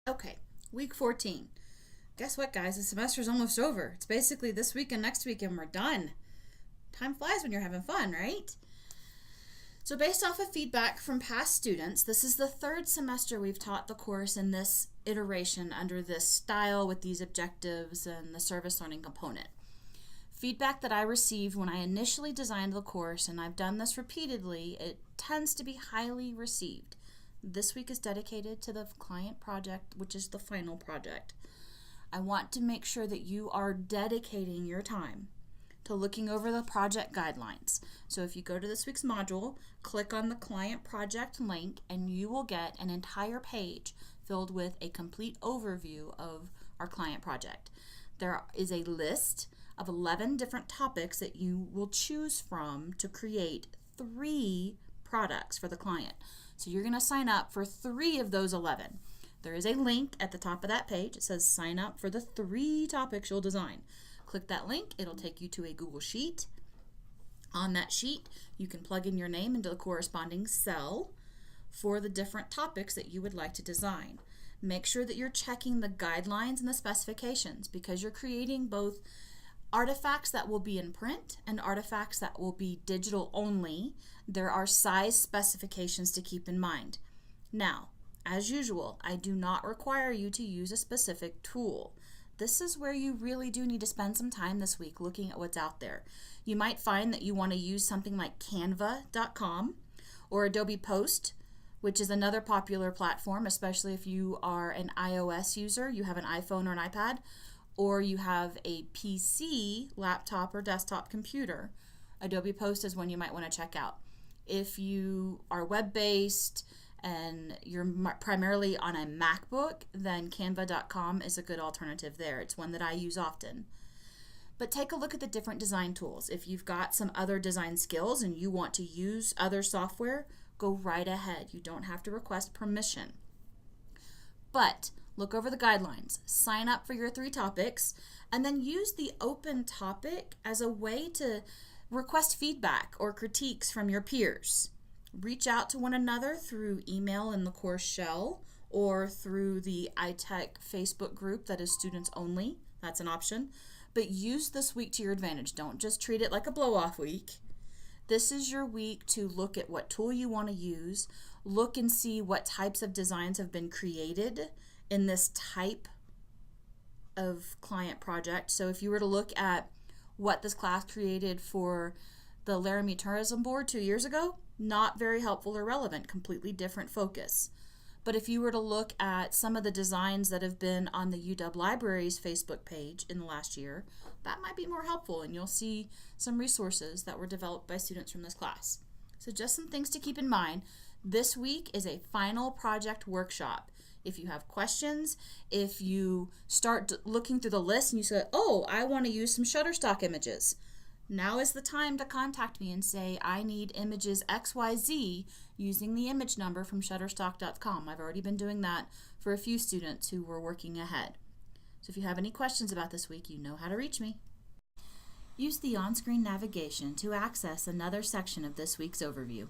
Okay, week 14. Guess what, guys? The semester's almost over. It's basically this week and next week, and we're done. Time flies when you're having fun, right? So based off of feedback from past students, this is the third semester we've taught the course in this iteration under this style with these objectives and the service learning component. Feedback that I received when I initially designed the course, and I've done this repeatedly, it tends to be highly received. This week is dedicated to the client project, which is the final project. I want to make sure that you are dedicating your time to looking over the project guidelines. So if you go to this week's module, click on the client project link, and you will get an entire page filled with a complete overview of our client project. There is a list of 11 different topics that you will choose from to create 3 products for the client. So you're going to sign up for 3 of those 11. There is a link at the top of that page. It says sign up for the 3 topics you'll design. Click that link. It'll take you to a Google Sheet. On that sheet, you can plug in your name into the corresponding cell for the different topics that you would like to design. Make sure that you're checking the guidelines and the specifications, because you're creating both artifacts that will be in print and artifacts that will be digital only. There are size specifications to keep in mind. Now, as usual, I do not require you to use a specific tool. This is where you really do need to spend some time this week looking at what's out there. You might find that you want to use something like canva.com or Adobe Post, which is another popular platform, especially if you are an iOS user, you have an iPhone or an iPad, or you have a PC, laptop, or desktop computer. Adobe Post is one you might want to check out. If you are web-based and you're primarily on a MacBook, then canva.com is a good alternative there. It's one that I use often. But take a look at the different design tools. If you've got some other design skills and you want to use other software, go right ahead. You don't have to request permission. But look over the guidelines, sign up for your 3 topics, and then use the open topic as a way to request feedback or critiques from your peers. Reach out to one another through email in the course shell or through the ITEC Facebook group that is students only. That's an option. But use this week to your advantage. Don't just treat it like a blow-off week. This is your week to look at what tool you want to use, look and see what types of designs have been created in this type of client project. So if you were to look at what this class created for the Laramie Tourism Board 2 years ago, not very helpful or relevant, completely different focus. But if you were to look at some of the designs that have been on the UW Library's Facebook page in the last year, that might be more helpful, and you'll see some resources that were developed by students from this class. So just some things to keep in mind. This week is a final project workshop. If you have questions, if you start looking through the list and you say, oh, I want to use some Shutterstock images, now is the time to contact me and say, I need images XYZ using the image number from Shutterstock.com. I've already been doing that for a few students who were working ahead. So if you have any questions about this week, you know how to reach me. Use the on-screen navigation to access another section of this week's overview.